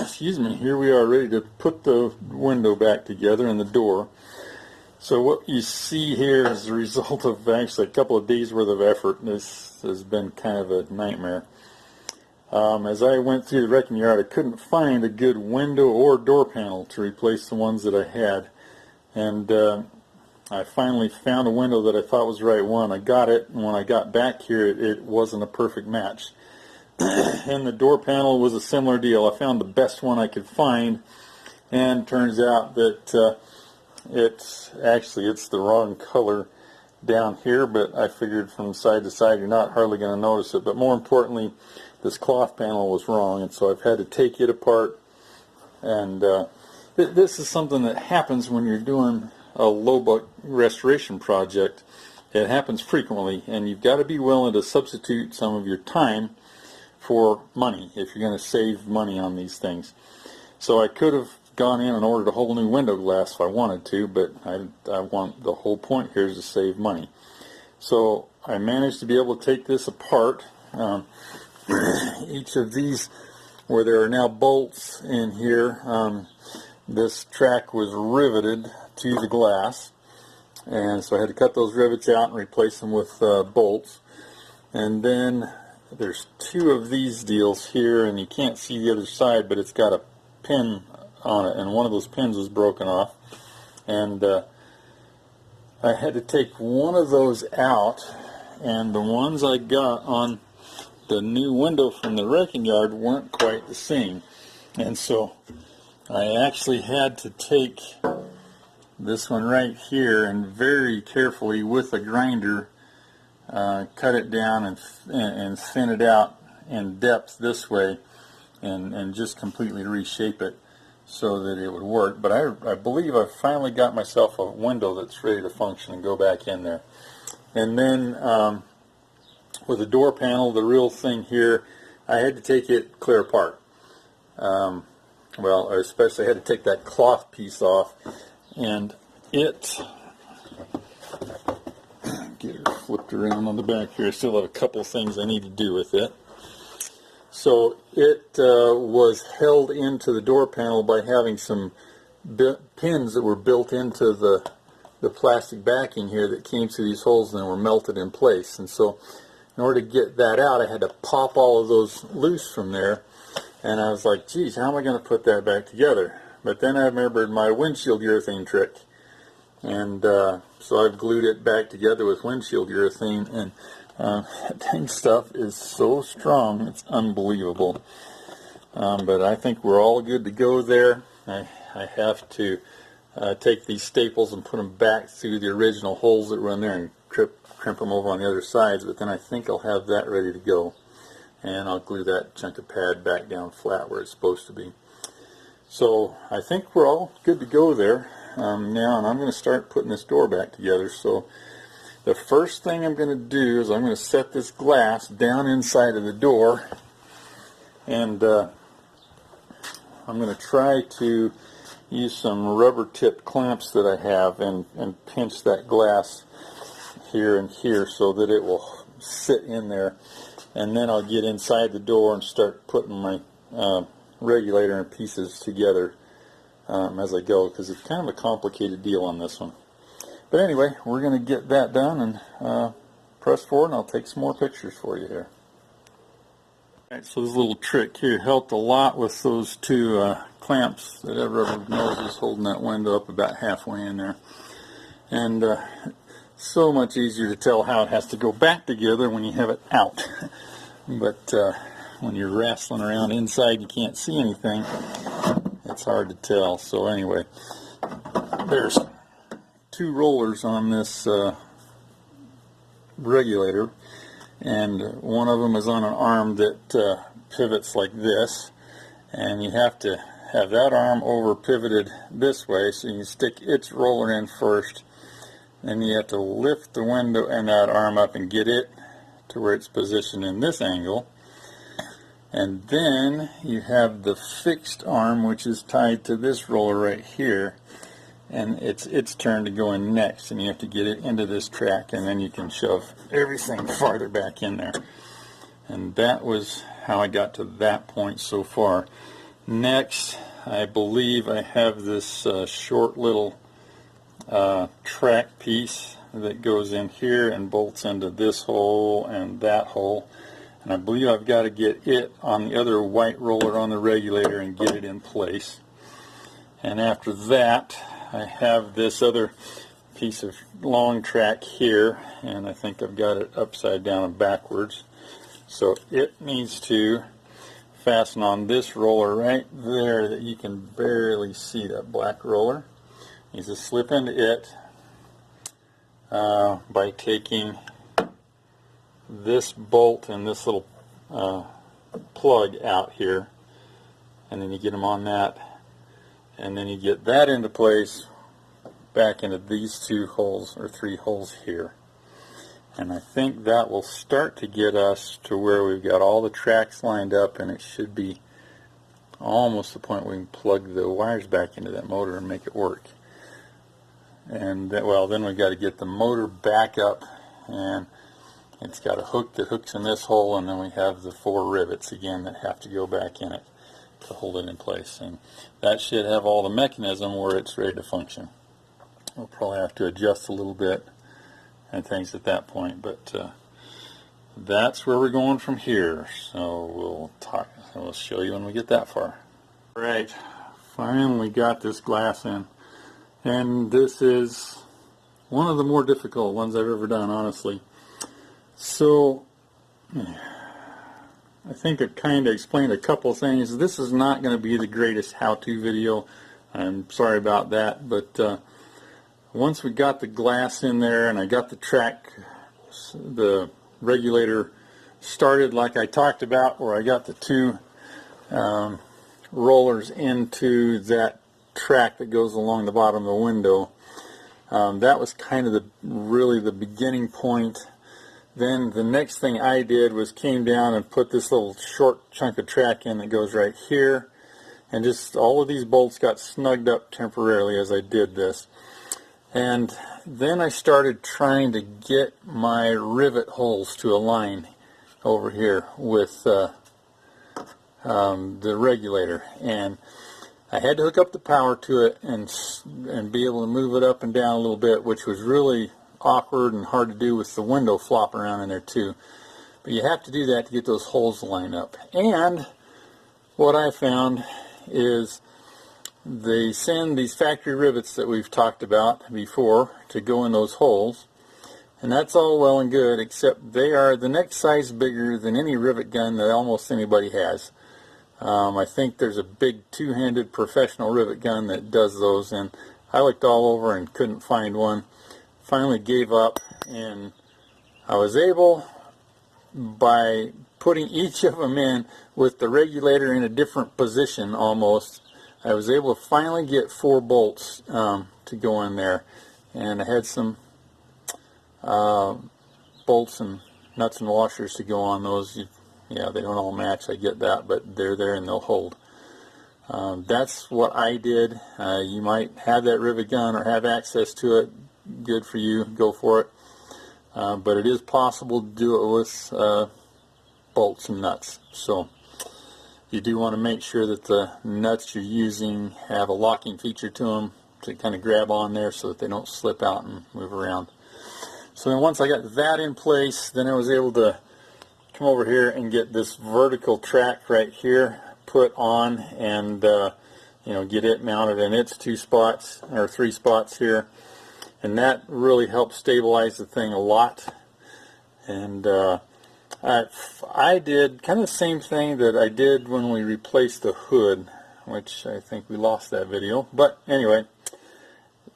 excuse me, here we are ready to put the window back together and the door. So what you see here is the result of actually a couple of days worth of effort. This has been kind of a nightmare. As I went through the wrecking yard, I couldn't find a good window or door panel to replace the ones that I had. And I finally found a window that I thought was the right one. I got it, and when I got back here, it wasn't a perfect match. And the door panel was a similar deal. I found the best one I could find, and turns out that it's the wrong color down here, but I figured from side to side you're not hardly going to notice it. But more importantly, this cloth panel was wrong, and so I've had to take it apart. And this is something that happens when you're doing a low-buck restoration project. It happens frequently, and you've got to be willing to substitute some of your time for money if you're going to save money on these things. So I could have gone in and ordered a whole new window glass if I wanted to, but I want the whole point here is to save money. So I managed to be able to take this apart. Each of these, where there are now bolts in here, this track was riveted to the glass, and so I had to cut those rivets out and replace them with bolts. And then there's two of these deals here, and you can't see the other side, but it's got a pin on it, and one of those pins was broken off, and I had to take one of those out, and the ones I got on the new window from the wrecking yard weren't quite the same, and so I actually had to take this one right here and very carefully with a grinder cut it down and thin it out in depth this way, and just completely reshape it so that it would work. But I believe I finally got myself a window that's ready to function and go back in there. And then with the door panel, the real thing here, I had to take it clear apart. Well, especially I had to take that cloth piece off, and it, get her flipped around on the back here. I still have a couple things I need to do with it. So it was held into the door panel by having some pins that were built into the plastic backing here that came through these holes and then were melted in place. And so in order to get that out, I had to pop all of those loose from there. And I was like, geez, how am I going to put that back together? But then I remembered my windshield urethane trick. And so I've glued it back together with windshield urethane. And that dang stuff is so strong, it's unbelievable. But I think we're all good to go there. I have to take these staples and put them back through the original holes that were in there and crimp them over on the other sides. But then I think I'll have that ready to go. And I'll glue that chunk of pad back down flat where it's supposed to be. So I think we're all good to go there now, and I'm going to start putting this door back together. So the first thing I'm going to do is I'm going to set this glass down inside of the door, and I'm going to try to use some rubber tip clamps that I have and pinch that glass here and here so that it will sit in there. And then I'll get inside the door and start putting my regulator and pieces together as I go, because it's kind of a complicated deal on this one. But anyway, we're going to get that done and press forward, and I'll take some more pictures for you here. Alright, so this little trick here helped a lot with those two clamps that have rubber noses holding that window up about halfway in there. And so much easier to tell how it has to go back together when you have it out. But when you're wrestling around inside, you can't see anything. It's hard to tell. So anyway, there's two rollers on this regulator, and one of them is on an arm that pivots like this, and you have to have that arm over pivoted this way, so you stick its roller in first. Then you have to lift the window and that arm up and get it to where it's positioned in this angle. And then you have the fixed arm, which is tied to this roller right here. And it's its turn to go in next. And you have to get it into this track, and then you can shove everything farther back in there. And that was how I got to that point so far. Next, I believe I have this short little track piece that goes in here and bolts into this hole and that hole. And I believe I've got to get it on the other white roller on the regulator and get it in place. And after that, I have this other piece of long track here, and I think I've got it upside down and backwards. So it needs to fasten on this roller right there that you can barely see, that black roller. Needs to slip into it by taking this bolt and this little plug out here, and then you get them on that, and then you get that into place back into these two holes or three holes here. And I think that will start to get us to where we've got all the tracks lined up, and it should be almost the point we can plug the wires back into that motor and make it work. And then, well, then we've got to get the motor back up, and it's got a hook that hooks in this hole, and then we have the 4 rivets again that have to go back in it to hold it in place. And that should have all the mechanism where it's ready to function. We'll probably have to adjust a little bit and things at that point, but that's where we're going from here. So we'll show you when we get that far. All right, finally got this glass in, and this is one of the more difficult ones I've ever done, honestly. So I think it kind of explained a couple things. This is not going to be the greatest how-to video. I'm sorry about that, but once we got the glass in there and I got the regulator started like I talked about, where I got the 2 rollers into that track that goes along the bottom of the window, that was kind of really the beginning point. Then the next thing I did was came down and put this little short chunk of track in that goes right here, and just all of these bolts got snugged up temporarily as I did this. And then I started trying to get my rivet holes to align over here with the regulator, and I had to hook up the power to it and be able to move it up and down a little bit, which was really awkward and hard to do with the window flopping around in there too. But you have to do that to get those holes lined up. And what I found is they send these factory rivets that we've talked about before to go in those holes, and that's all well and good, except they are the next size bigger than any rivet gun that almost anybody has. I think there's a big 2-handed professional rivet gun that does those, and I looked all over and couldn't find one. Finally gave up, and I was able, by putting each of them in with the regulator in a different position almost, I was able to finally get 4 bolts to go in there. And I had some bolts and nuts and washers to go on those. Yeah, they don't all match, I get that, but they're there and they'll hold. That's what I did. You might have that rivet gun or have access to it. Good for you, go for it. But it is possible to do it with bolts and nuts. So you do want to make sure that the nuts you're using have a locking feature to them to kind of grab on there so that they don't slip out and move around. So then once I got that in place, then I was able to come over here and get this vertical track right here put on, and get it mounted in its 2 spots or 3 spots here. And that really helped stabilize the thing a lot. And I did kind of the same thing that I did when we replaced the hood, which I think we lost that video. But anyway,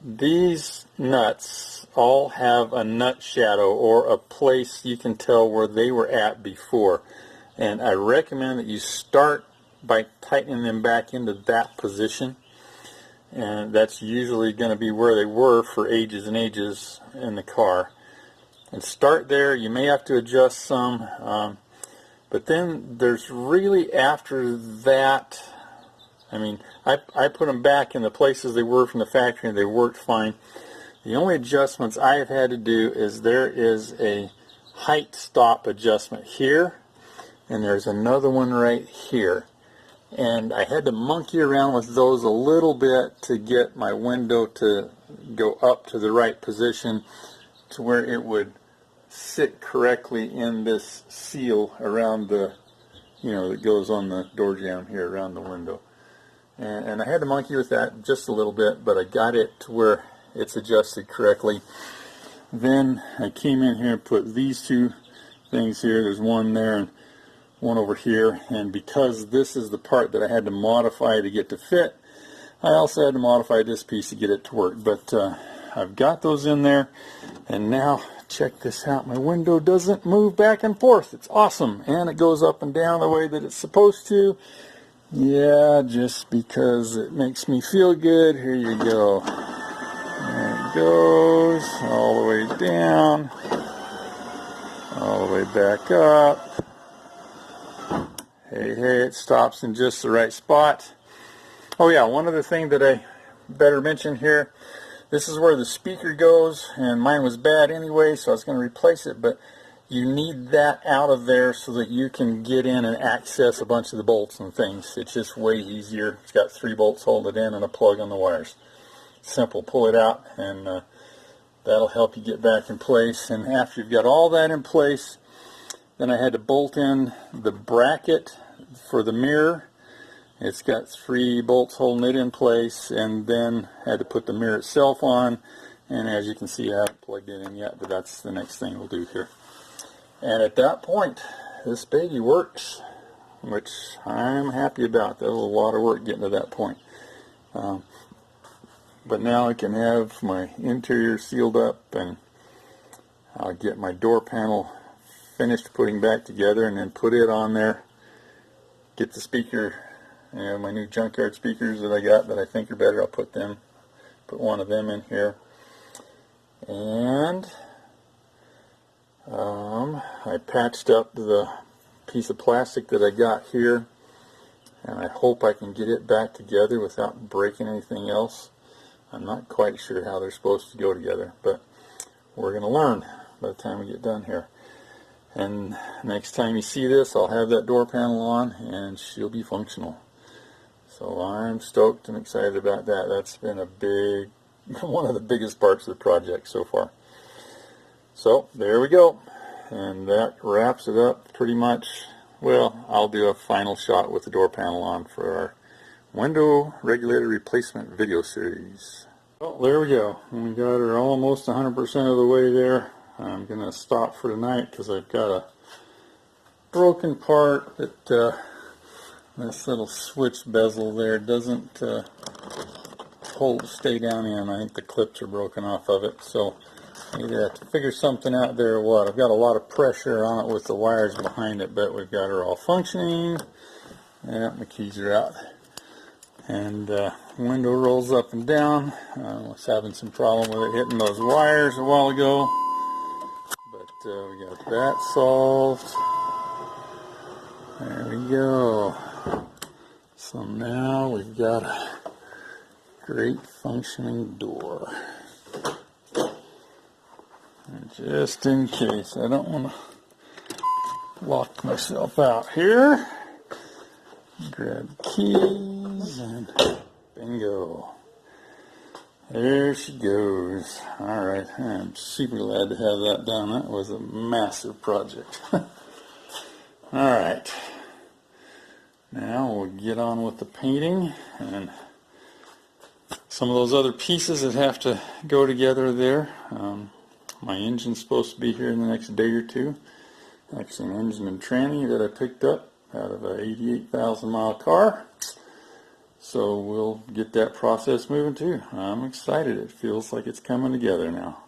these nuts all have a nut shadow or a place you can tell where they were at before. And I recommend that you start by tightening them back into that position. And that's usually going to be where they were for ages and ages in the car. And start there. You may have to adjust some, but then there's really after that, I mean, I put them back in the places they were from the factory and they worked fine. The only adjustments I have had to do is there is a height stop adjustment here, and there's another one right here. and I had to monkey around with those a little bit to get my window to go up to the right position to where it would sit correctly in this seal around the, that goes on the door jamb here around the window. And I had to monkey with that just a little bit, but I got it to where it's adjusted correctly. Then I came in here and put these two things here. There's one there and one over here, and because this is the part that I had to modify to get to fit, I also had to modify this piece to get it to work. But I've got those in there, and now check this out. My window doesn't move back and forth. It's awesome, and it goes up and down the way that it's supposed to. Yeah, just because it makes me feel good. Here you go. There it goes all the way down, all the way back up. Hey, it stops in just the right spot. Oh yeah, one other thing that I better mention here. This is where the speaker goes, and mine was bad anyway, so I was going to replace it, but you need that out of there so that you can get in and access a bunch of the bolts and things. It's just way easier. It's got 3 bolts holding it in and a plug on the wires. Simple. Pull it out, and that'll help you get back in place. And after you've got all that in place, then I had to bolt in the bracket for the mirror. It's got 3 bolts holding it in place, and then had to put the mirror itself on. And as you can see, I haven't plugged it in yet, but that's the next thing we'll do here. And at that point, this baby works, which I'm happy about. That was a lot of work getting to that point. But now I can have my interior sealed up, and I'll get my door panel finished putting back together, and then put it on there. Get the speaker, my new junkyard speakers that I got that I think are better. I'll put one of them in here. And I patched up the piece of plastic that I got here, and I hope I can get it back together without breaking anything else. I'm not quite sure how they're supposed to go together, but we're going to learn by the time we get done here. And next time you see this, I'll have that door panel on, and she'll be functional. So I'm stoked and excited about that. That's been one of the biggest parts of the project so far. So there we go, and that wraps it up pretty much. Well, I'll do a final shot with the door panel on for our window regulator replacement video series. Well, there we go. We got her almost 100% of the way there. I'm going to stop for tonight because I've got a broken part that this little switch bezel there doesn't stay down in. I think the clips are broken off of it, so I either have to figure something out there or what. I've got a lot of pressure on it with the wires behind it, but we've got her all functioning. Yeah, my keys are out. And window rolls up and down. I was having some problem with it hitting those wires a while ago, but we got that solved. There we go. So now we've got a great functioning door. And just in case, I don't want to lock myself out here. Grab keys and bingo. There she goes. Alright, I'm super glad to have that done. That was a massive project. Alright, now we'll get on with the painting and some of those other pieces that have to go together there. My engine's supposed to be here in the next day or two. Actually, an engine and tranny that I picked up out of a 88,000 mile car. So we'll get that process moving too. I'm excited. It feels like it's coming together now.